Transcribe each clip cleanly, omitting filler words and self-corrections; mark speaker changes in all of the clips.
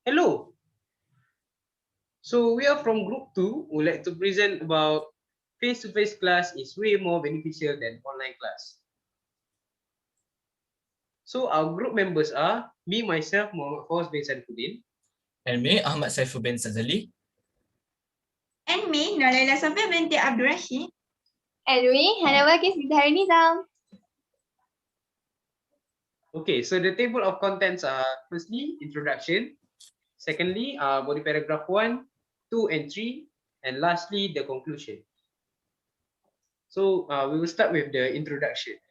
Speaker 1: Hello. So we are from group 2 who would like to present about face-to-face class is way more beneficial than online class. So our group members are me, myself, Muhammad Fawaz bin Sadifuddin.
Speaker 2: And me, Ahmad Saiful bin Sazali.
Speaker 3: And me, Nolaila Sofia binti Abdul Rashid.
Speaker 4: And me, Hannah Wakis Bintari Nizam.
Speaker 1: Okay, so the table of contents are firstly, introduction. Secondly, body paragraph 1, 2 and 3. And lastly, the conclusion. So we will start with the introduction.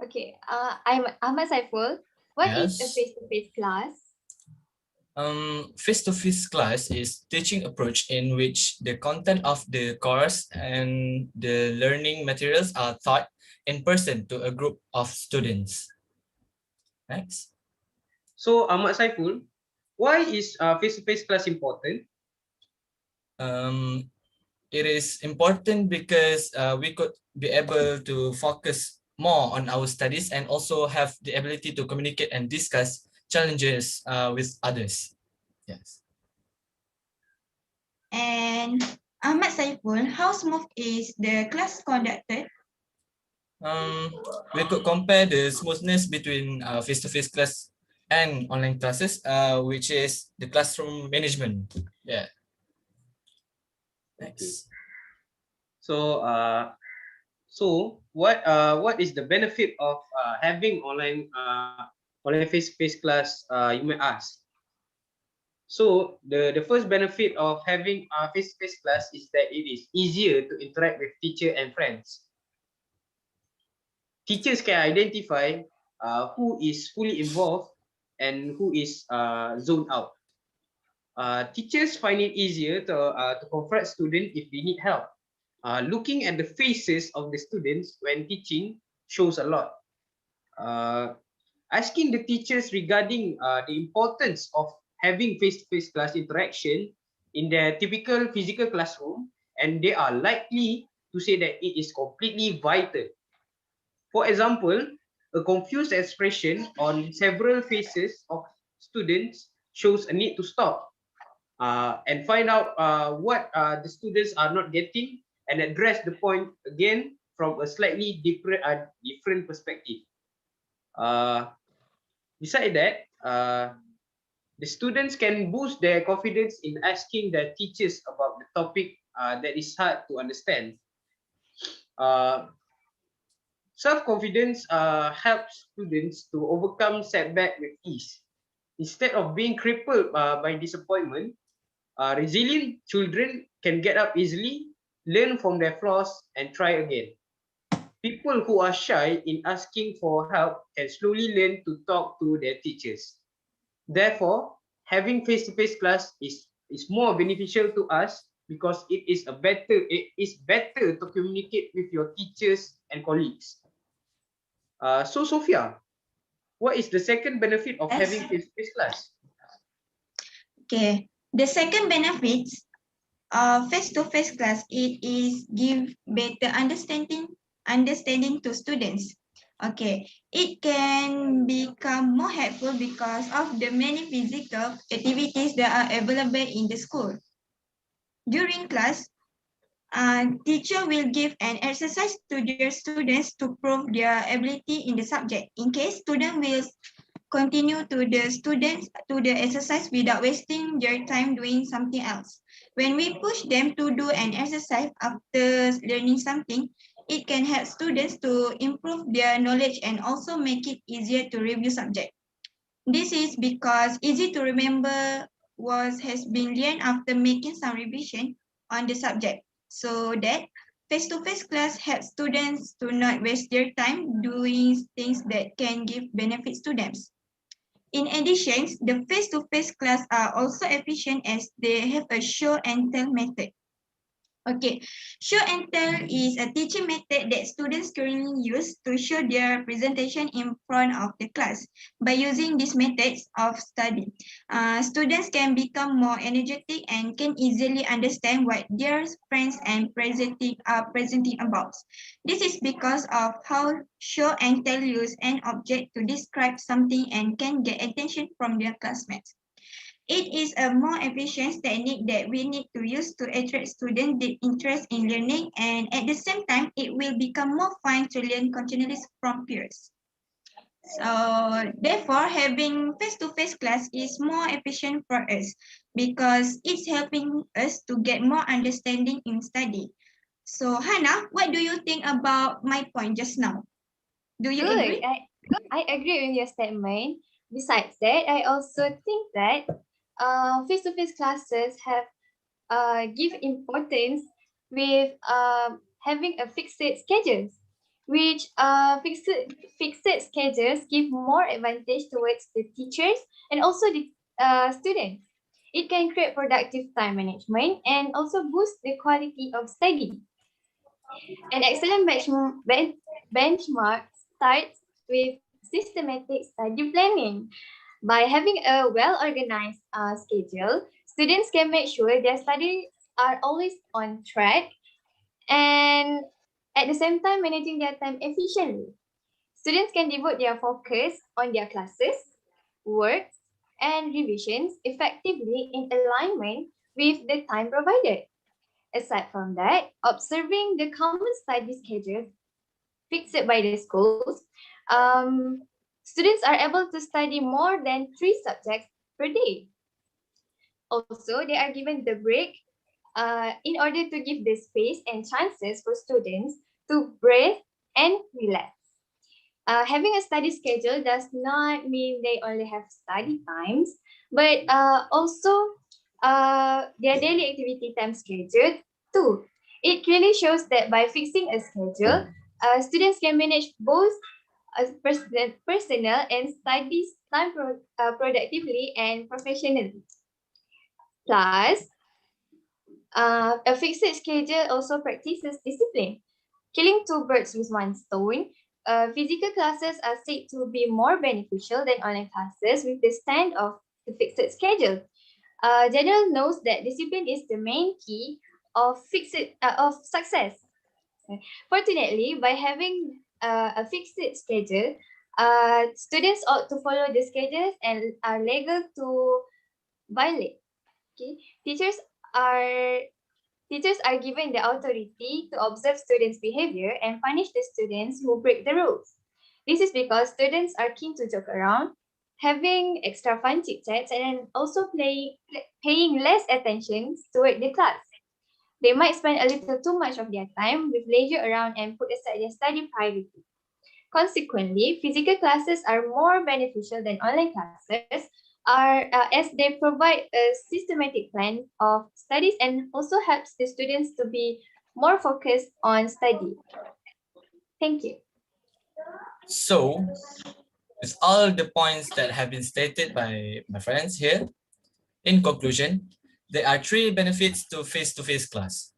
Speaker 4: Okay, I'm Ahmad Saiful. What is a
Speaker 2: Yes.
Speaker 4: face-to-face class?
Speaker 2: Face-to-face class is teaching approach in which the content of the course and the learning materials are taught in person to a group of students. Next.
Speaker 1: So Ahmad Saiful, why is face-to-face class important?
Speaker 2: It is important because we could be able to focus more on our studies and also have the ability to communicate and discuss challenges with others. Yes.
Speaker 3: And Ahmad Saiful, how smooth is the class conducted?
Speaker 2: We could compare the smoothness between face-to-face class and online classes, which is the classroom management. Yeah. Next.
Speaker 1: So what is the benefit of having online face-to-face class? You may ask. So the first benefit of having face-to-face class is that it is easier to interact with teacher and friends. Teachers can identify who is fully involved and who is zoned out. Teachers find it easier to confront students if they need help. Looking at the faces of the students when teaching shows a lot. Asking the teachers regarding the importance of having face-to-face class interaction in their typical physical classroom, and they are likely to say that it is completely vital. For example, a confused expression on several faces of students shows a need to stop and find out what the students are not getting and address the point again from a slightly different perspective. Beside that, the students can boost their confidence in asking their teachers about the topic that is hard to understand. Uh, Self-confidence helps students to overcome setback with ease. Instead of being crippled by disappointment, resilient children can get up easily, learn from their flaws, and try again. People who are shy in asking for help can slowly learn to talk to their teachers. Therefore, having face-to-face class is more beneficial to us because it is better to communicate with your teachers and colleagues. So Sophia, what is the second benefit of
Speaker 3: Yes.
Speaker 1: having face-to-face class?
Speaker 3: Okay, the second benefit of face-to-face class, it is give better understanding to students. Okay, it can become more helpful because of the many physical activities that are available in the school. During class, teacher will give an exercise to their students to prove their ability in the subject. In case student will continue to the exercise without wasting their time doing something else. When we push them to do an exercise after learning something, it can help students to improve their knowledge and also make it easier to review subject. This is because easy to remember what has been learned after making some revision on the subject. So that face-to-face class helps students to not waste their time doing things that can give benefits to them. In addition, the face-to-face class are also efficient as they have a show and tell method. Okay, show and tell is a teaching method that students currently use to show their presentation in front of the class. By using these methods of study, students can become more energetic and can easily understand what their friends and presenting are presenting about. This is because of how show and tell use an object to describe something and can get attention from their classmates. It is a more efficient technique that we need to use to attract students' deep interest in learning, and at the same time, it will become more fun to learn continuously from peers. So therefore, having face-to-face class is more efficient for us because it's helping us to get more understanding in study. So Hannah, what do you think about my point just now? Do you
Speaker 4: Good.
Speaker 3: agree?
Speaker 4: I agree with your statement. Besides that, I also think that face-to-face classes have give importance with having a fixed schedules, which fixed schedules give more advantage towards the teachers and also the students. It can create productive time management and also boost the quality of study. An excellent benchmark starts with systematic study planning. By having a well-organized schedule, students can make sure their studies are always on track and at the same time managing their time efficiently. Students can devote their focus on their classes, works, and revisions effectively in alignment with the time provided. Aside from that, observing the common study schedule fixed by the schools, um, students are able to study more than 3 subjects per day. Also, they are given the break in order to give the space and chances for students to breathe and relax. Having a study schedule does not mean they only have study times, but also their daily activity time schedule too. It clearly shows that by fixing a schedule, students can manage both personal and studies time productively and professionally. Plus, a fixed schedule also practices discipline. Killing two birds with one stone, physical classes are said to be more beneficial than online classes with the stand of the fixed schedule. General knows that discipline is the main key of success. Fortunately, by having a fixed schedule, students ought to follow the schedules and are legal to violate. Okay, are teachers are given the authority to observe students' behavior and punish the students who break the rules. This is because students are keen to joke around, having extra fun chit chats, and also paying less attention toward the class. They might spend a little too much of their time with leisure around and put aside their study priority. Consequently, physical classes are more beneficial than online classes as they provide a systematic plan of studies and also helps the students to be more focused on study. Thank you.
Speaker 2: So, with all the points that have been stated by my friends here, in conclusion, there are 3 benefits to face-to-face class.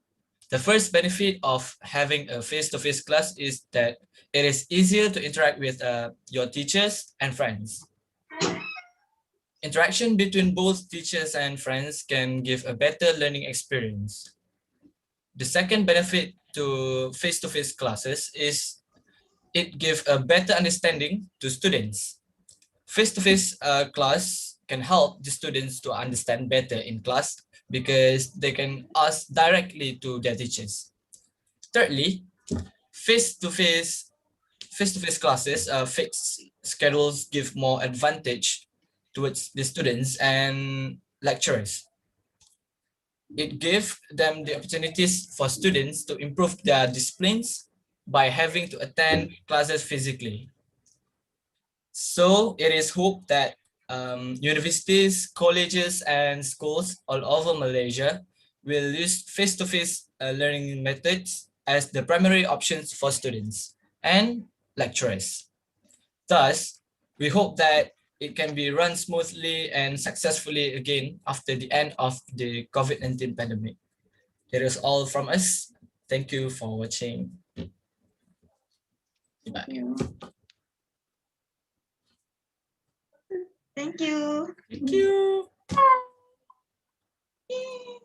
Speaker 2: The first benefit of having a face-to-face class is that it is easier to interact with your teachers and friends. Interaction between both teachers and friends can give a better learning experience. The second benefit to face-to-face classes is it gives a better understanding to students. Face-to-face class can help the students to understand better in class because they can ask directly to their teachers. Thirdly, face-to-face face-to-face classes, fixed schedules give more advantage towards the students and lecturers. It gives them the opportunities for students to improve their disciplines by having to attend classes physically. So it is hoped that universities, colleges, and schools all over Malaysia will use face-to-face learning methods as the primary options for students and lecturers. Thus, we hope that it can be run smoothly and successfully again after the end of the COVID-19 pandemic. That is all from us. Thank you for watching. Goodbye.
Speaker 3: Thank you.
Speaker 2: Thank you.
Speaker 3: Yay.